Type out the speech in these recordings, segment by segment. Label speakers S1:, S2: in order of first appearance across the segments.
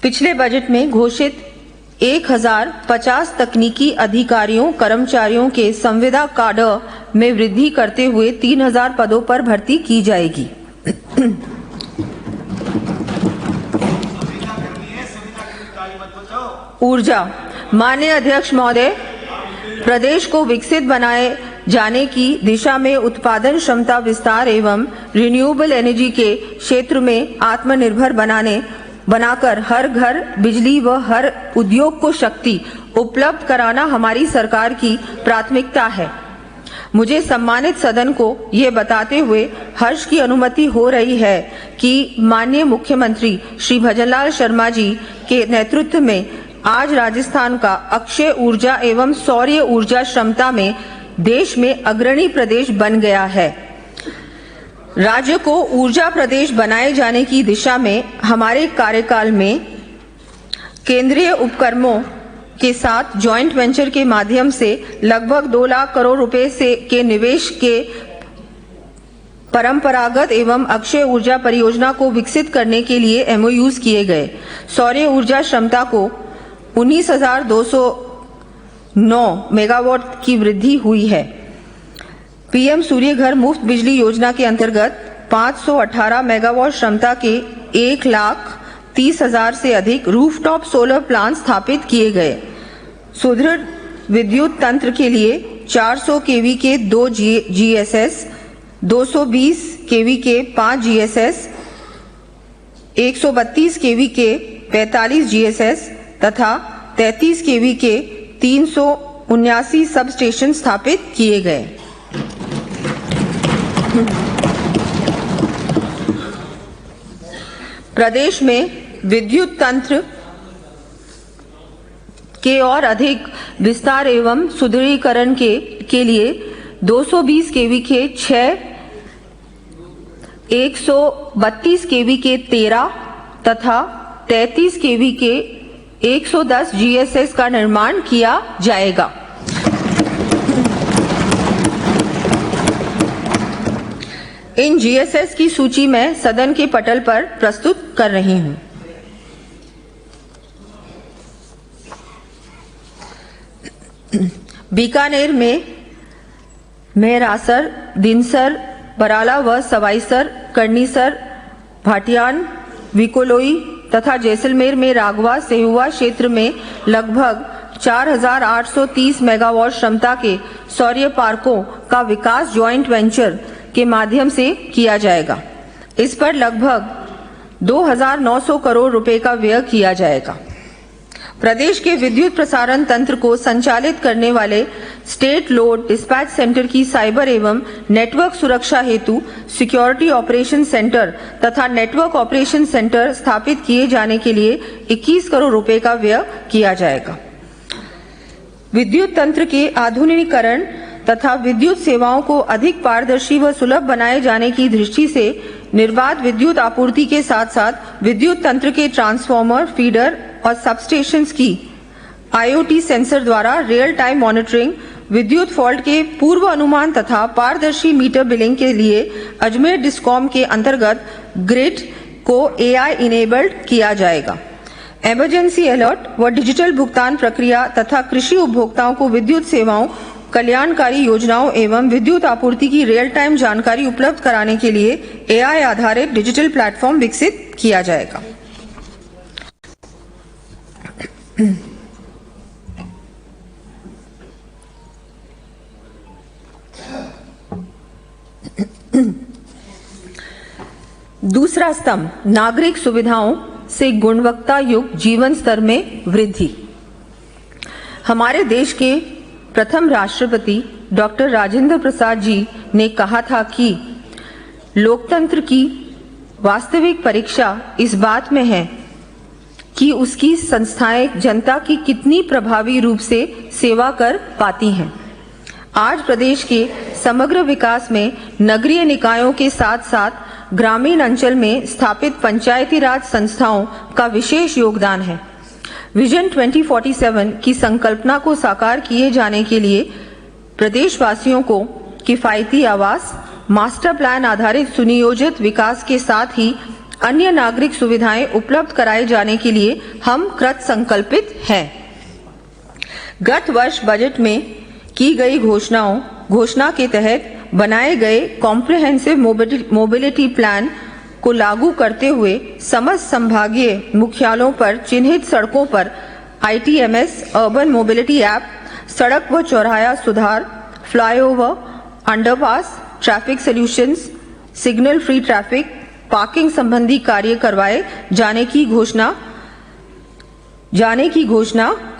S1: पिछले बजट में घोषित 1050 तकनीकी अधिकारियों कर्मचारियों के संविदा काडर में वृद्धि करते हुए 3000 पदों पर भर्ती की जाएगी। ऊर्जा। माननीय अध्यक्ष महोदय, प्रदेश को विकसित बनाए जाने की दिशा में उत्पादन क्षमता विस्तार एवं रिन्यूएबल एनर्जी के क्षेत्र में आत्मनिर्भर बनाकर हर घर बिजली व हर उद्योग को शक्ति उपलब्ध कराना हमारी सरकार की प्राथमिकता है। मुझे सम्मानित सदन को ये बताते हुए हर्ष की अनुमति हो रही है कि माननीय मुख्यमंत्री श्री भजनलाल शर्मा जी के नेतृत्व में आज राजस्थान का अक्षय ऊर्जा एवं सौर ऊर्जा क्षमता में देश में अग्रणी प्रदेश बन गया है। राज्य को ऊर्जा प्रदेश बनाए जाने की दिशा में हमारे कार्यकाल में केंद्रीय उपक्रमों के साथ जॉइंट वेंचर के माध्यम से लगभग 2 लाख करोड़ रुपए के निवेश के परंपरागत एवं अक्षय ऊर्जा परियोजना को विकसित करने के लिए एमओयूज किए गए। सौर ऊर्जा क्षमता को 19,209 मेगावाट की वृद्धि हुई है। पीएम सूर्य घर मुफ्त बिजली योजना के अंतर्गत 518 मेगावाट क्षमता के 1,30,000 से अधिक रूफटॉप सोलर प्लांट स्थापित किए गए। सुदृढ़ विद्युत तंत्र के लिए 400 केवी के 2 जीएसएस, 220 केवी के 5 जीएसएस, 132 केवी के 45 जीएसएस तथा 33 केवी के 379 सब स्टेशन स्थापित किए गए। प्रदेश में विद्युत तंत्र के और अधिक विस्तार एवं सुदृढ़ीकरण के लिए 220 केवी के 6, 132 केवी के 13 तथा 33 केवी के 110 जीएसएस का निर्माण किया जाएगा। इन जीएसएस की सूची मैं सदन के पटल पर प्रस्तुत कर रही हूं। बीकानेर में मेहरासर, दिनसर, बराला व सवाईसर, कर्णीसर, भाटियान, विकोलोई तथा जैसलमेर में राघवा सेहुआ क्षेत्र में लगभग 4,830 मेगावाट क्षमता के सौर पार्कों का विकास जॉइंट वेंचर के माध्यम से किया जाएगा। इस पर लगभग 2,900 करोड़ रुपए का व्यय किया जाएगा। प्रदेश के विद्युत प्रसारण तंत्र को संचालित करने वाले स्टेट लोड डिस्पैच सेंटर की साइबर एवं नेटवर्क सुरक्षा हेतु सिक्योरिटी ऑपरेशन सेंटर तथा नेटवर्क ऑपरेशन सेंटर स्थापित किए जाने के लिए 21 करोड़ रुपए का व्यय किया जाएगा। विद्युत तंत्र के आधुनिकीकरण तथा विद्युत सेवाओं को अधिक पारदर्शी व सुलभ बनाए जाने की दृष्टि से निर्बाध विद्युत आपूर्ति के साथ साथ विद्युत तंत्र के ट्रांसफार्मर, फीडर और सबस्टेशंस की आईओटी सेंसर द्वारा रियल टाइम मॉनिटरिंग, विद्युत फॉल्ट के पूर्व अनुमान तथा पारदर्शी मीटर बिलिंग के लिए अजमेर डिस्कॉम के अंतर्गत ग्रिड को एआई इनेबल्ड किया जाएगा। इमरजेंसी अलर्ट व डिजिटल भुगतान प्रक्रिया तथा कृषि उपभोक्ताओं को विद्युत सेवाओं, कल्याणकारी योजनाओं एवं विद्युत आपूर्ति की रियल टाइम जानकारी उपलब्ध कराने के लिए एआई आधारित डिजिटल प्लेटफॉर्म विकसित किया जाएगा। दूसरा स्तंभ, नागरिक सुविधाओं से गुणवत्ता युक्त जीवन स्तर में वृद्धि। हमारे देश के प्रथम राष्ट्रपति डॉक्टर राजेंद्र प्रसाद जी ने कहा था कि लोकतंत्र की वास्तविक परीक्षा इस बात में है कि उसकी संस्थाएं जनता की कितनी प्रभावी रूप से सेवा कर पाती हैं। आज प्रदेश के समग्र विकास में नगरीय निकायों के साथ साथ ग्रामीण अंचल में स्थापित पंचायती राज संस्थाओं का विशेष योगदान है। विजन 2047 की संकल्पना को साकार किए जाने के लिए प्रदेशवासियों को किफायती आवास, मास्टर प्लान आधारित सुनियोजित विकास के साथ ही अन्य नागरिक सुविधाएं उपलब्ध कराए जाने के लिए हम कृत संकल्पित हैं। गत वर्ष बजट में की गई घोषणा के तहत बनाए गए कॉम्प्रिहेंसिव मोबिलिटी प्लान को लागू करते हुए समस्त संभागीय मुख्यालयों पर चिन्हित सड़कों पर ITMS अर्बन मोबिलिटी ऐप, सड़क व चौराहा सुधार, flyover, underpass, traffic solutions, signal free traffic, parking संबंधी कार्य करवाए जाने की घोषणा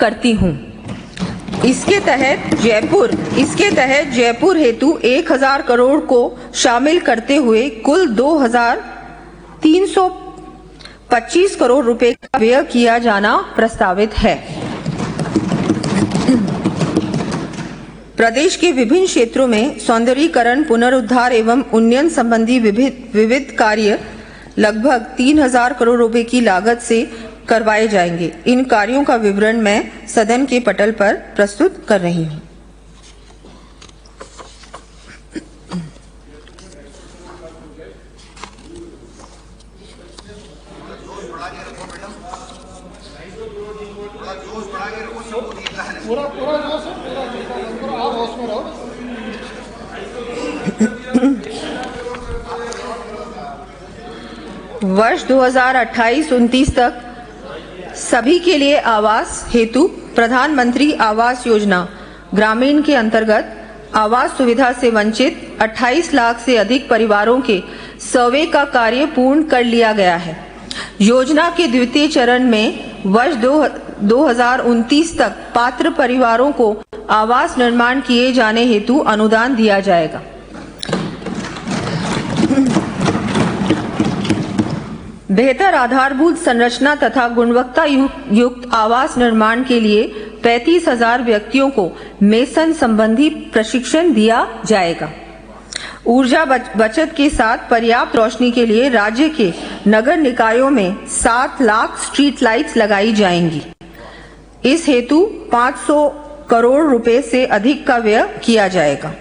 S1: करती हूं। इसके तहत जयपुर हेतु 1000 करोड़ को शामिल करते हुए कुल 2325 करोड़ रुपए का व्यय किया जाना प्रस्तावित है। प्रदेश के विभिन्न क्षेत्रों में सौंदर्यीकरण, पुनरुद्धार एवं उन्नयन संबंधी विविध कार्य लगभग 3000 करोड़ रुपए की लागत से करवाए जाएंगे। इन कार्यों का विवरण मैं सदन के पटल पर प्रस्तुत कर रही हूं। वर्ष 2028-29 तक सभी के लिए आवास हेतु प्रधानमंत्री आवास योजना ग्रामीण के अंतर्गत आवास सुविधा से वंचित 28 लाख से अधिक परिवारों के सर्वे का कार्य पूर्ण कर लिया गया है। योजना के द्वितीय चरण में वर्ष 2029 तक पात्र परिवारों को आवास निर्माण किए जाने हेतु अनुदान दिया जाएगा। बेहतर आधारभूत संरचना तथा गुणवत्ता युक्त आवास निर्माण के लिए 35,000 व्यक्तियों को मेसन संबंधी प्रशिक्षण दिया जाएगा। ऊर्जा बचत के साथ पर्याप्त रोशनी के लिए राज्य के नगर निकायों में 7 लाख स्ट्रीट लाइट्स लगाई जाएंगी। इस हेतु 500 करोड़ रुपए से अधिक का व्यय किया जाएगा।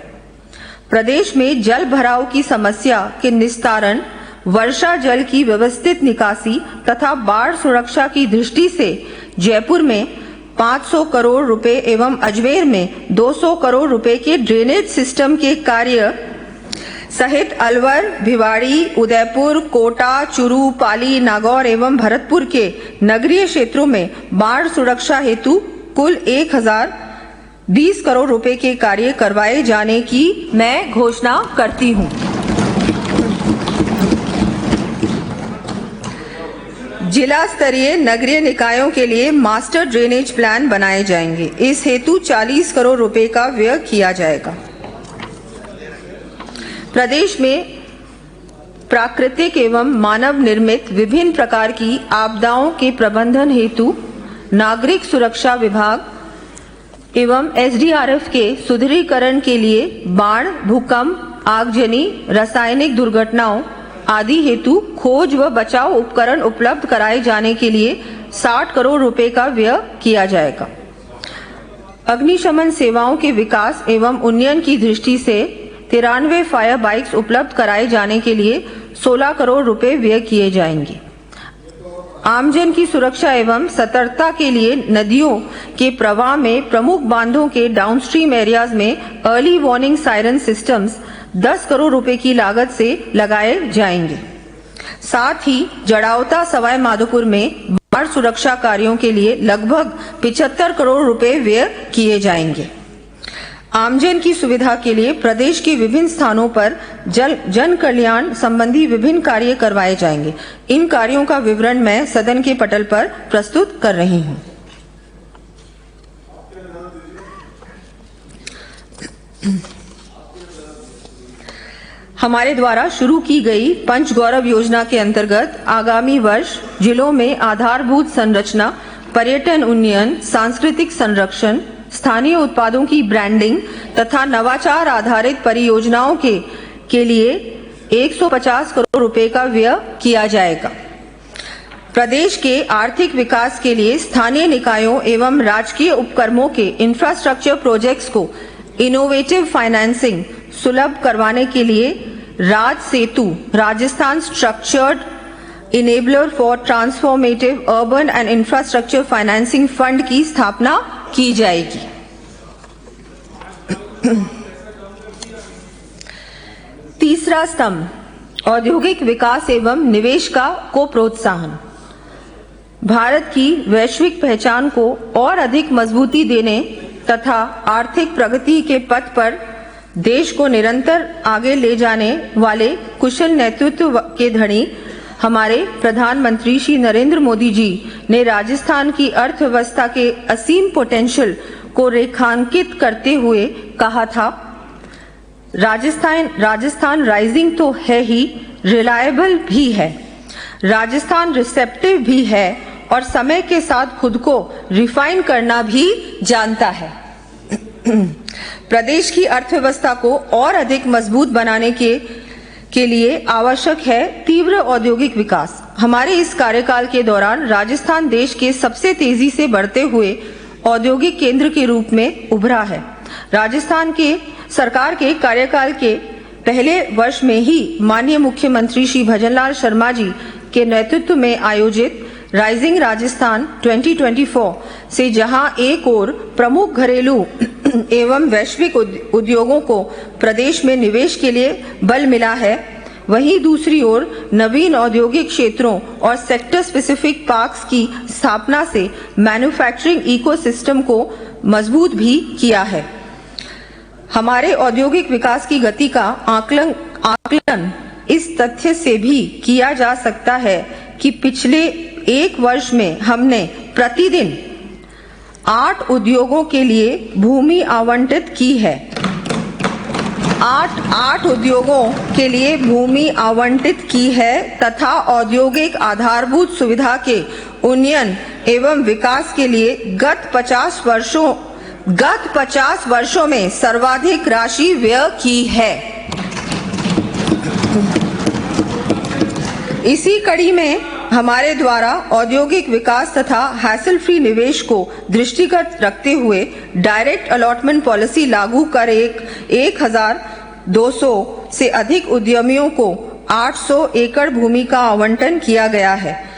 S1: प्रदेश में जल भराव की समस्या के निस्तारण, वर्षा जल की व्यवस्थित निकासी तथा बाढ़ सुरक्षा की दृष्टि से जयपुर में 500 करोड़ रुपए एवं अजमेर में 200 करोड़ रुपए के ड्रेनेज सिस्टम के कार्य सहित अलवर, भिवाड़ी, उदयपुर, कोटा, चुरू, पाली, नागौर एवं भरतपुर के नगरीय क्षेत्रों में बाढ़ सुरक्षा हेतु कुल 1020 करोड़ रुपए के कार्य करवाए जाने की मैं घोषणा करती हूं। जिला स्तरीय नगरीय निकायों के लिए मास्टर ड्रेनेज प्लान बनाए जाएंगे। इस हेतु 40 करोड़ रुपए का व्यय किया जाएगा। प्रदेश में प्राकृतिक एवं मानव निर्मित विभिन्न प्रकार की आपदाओं के प्रबंधन हेतु नागरिक सुरक्षा विभाग एवं SDRF के सुदृढ़ीकरण के लिए बाढ़, भूकंप, आगजनी, रासायनिक दुर्घटनाओं आदि हेतु खोज व बचाव उपकरण उपलब्ध कराए जाने के लिए 60 करोड़ रुपए का व्यय किया जाएगा। अग्निशमन सेवाओं के विकास एवं उन्नयन की दृष्टि से 93 फायर बाइक्स उपलब्ध कराए जाने के लिए 16 करोड़ रुपए व्यय किए जाएंगे। आमजन की सुरक्षा एवं सतर्कता के लिए नदियों के प्रवाह में प्रमुख बांधों के डाउनस्ट्रीम एरियाज में early warning siren systems 10 crore रुपए की लागत से लगाए जाएंगे। साथ ही जड़ावता सवाई माधोपुर में बाढ़ सुरक्षा कार्यों के लिए लगभग 75 करोड़ रुपए व्यय किए जाएंगे। आमजन की सुविधा के लिए प्रदेश के विभिन्न स्थानों पर जन कल्याण संबंधी विभिन्न कार्य करवाए जाएंगे। इन कार्यों का विवरण मैं सदन के पटल पर प्रस्तुत कर रही हूं। हमारे द्वारा शुरू की गई पंच गौरव योजना के अंतर्गत आगामी वर्ष जिलों में आधारभूत संरचना, पर्यटन उन्नयन, सांस्कृतिक संरक्षण, स्थानीय उत्पादों की ब्रांडिंग तथा नवाचार आधारित परियोजनाओं के लिए 150 करोड़ रुपए का व्यय किया जाएगा। प्रदेश के आर्थिक विकास के लिए स्थानीय निकायों एवं राजकीय उपक्रमों के इंफ्रास्ट्रक्चर प्रोजेक्ट्स को इनोवेटिव फाइनेंसिंग सुलभ करवाने के लिए Raj Setu, Rajasthan structured enabler for transformative urban and infrastructure financing fund की स्थापना की जाएगी। तीसरा स्तंभ, औद्योगिक विकास एवं निवेश को प्रोत्साहन। भारत की वैश्विक पहचान को और अधिक मजबूती देने तथा आर्थिक प्रगति के पथ पर देश को निरंतर आगे ले जाने वाले कुशल नेतृत्व के धनी हमारे प्रधानमंत्री श्री नरेंद्र मोदी जी ने राजस्थान की अर्थव्यवस्था के असीम पोटेंशियल को रेखांकित करते हुए कहा था, राजस्थान राइजिंग तो है ही, रिलायबल भी है, राजस्थान रिसेप्टिव भी है और समय के साथ खुद को रिफाइन करना भी जानता है। प्रदेश की अर्थव्यवस्था को और अधिक मजबूत बनाने के लिए आवश्यक है तीव्र औद्योगिक विकास। हमारे इस कार्यकाल के दौरान राजस्थान देश के सबसे तेजी से बढ़ते हुए औद्योगिक केंद्र के रूप में उभरा है। राजस्थान के सरकार के कार्यकाल के पहले वर्ष में ही माननीय मुख्यमंत्री श्री भजनलाल शर्मा जी के नेतृत्व में आयोजित राइजिंग राजस्थान 2024 से जहां एक ओर प्रमुख घरेलू एवं वैश्विक उद्योगों को प्रदेश में निवेश के लिए बल मिला है, वहीं दूसरी ओर नवीन औद्योगिक क्षेत्रों और सेक्टर स्पेसिफिक पार्क्स की स्थापना से मैन्युफैक्चरिंग इकोसिस्टम को मजबूत भी किया है। हमारे औद्योगिक विकास की गति का आकलन इस तथ्य से भी किया जा सकता है कि पिछले एक वर्ष में हमने प्रतिदिन 8 उद्योगों के लिए भूमि आवंटित की है। 8 उद्योगों के लिए भूमि आवंटित की है तथा औद्योगिक आधारभूत सुविधा के उन्नयन एवं विकास के लिए गत 50 वर्षों में सर्वाधिक राशि व्यय की है। इसी कड़ी में हमारे द्वारा औद्योगिक विकास तथा हैसल फ्री निवेश को दृष्टिगत रखते हुए डायरेक्ट अलॉटमेंट पॉलिसी लागू कर 1200 से अधिक उद्यमियों को 800 एकड़ भूमि का आवंटन किया गया है।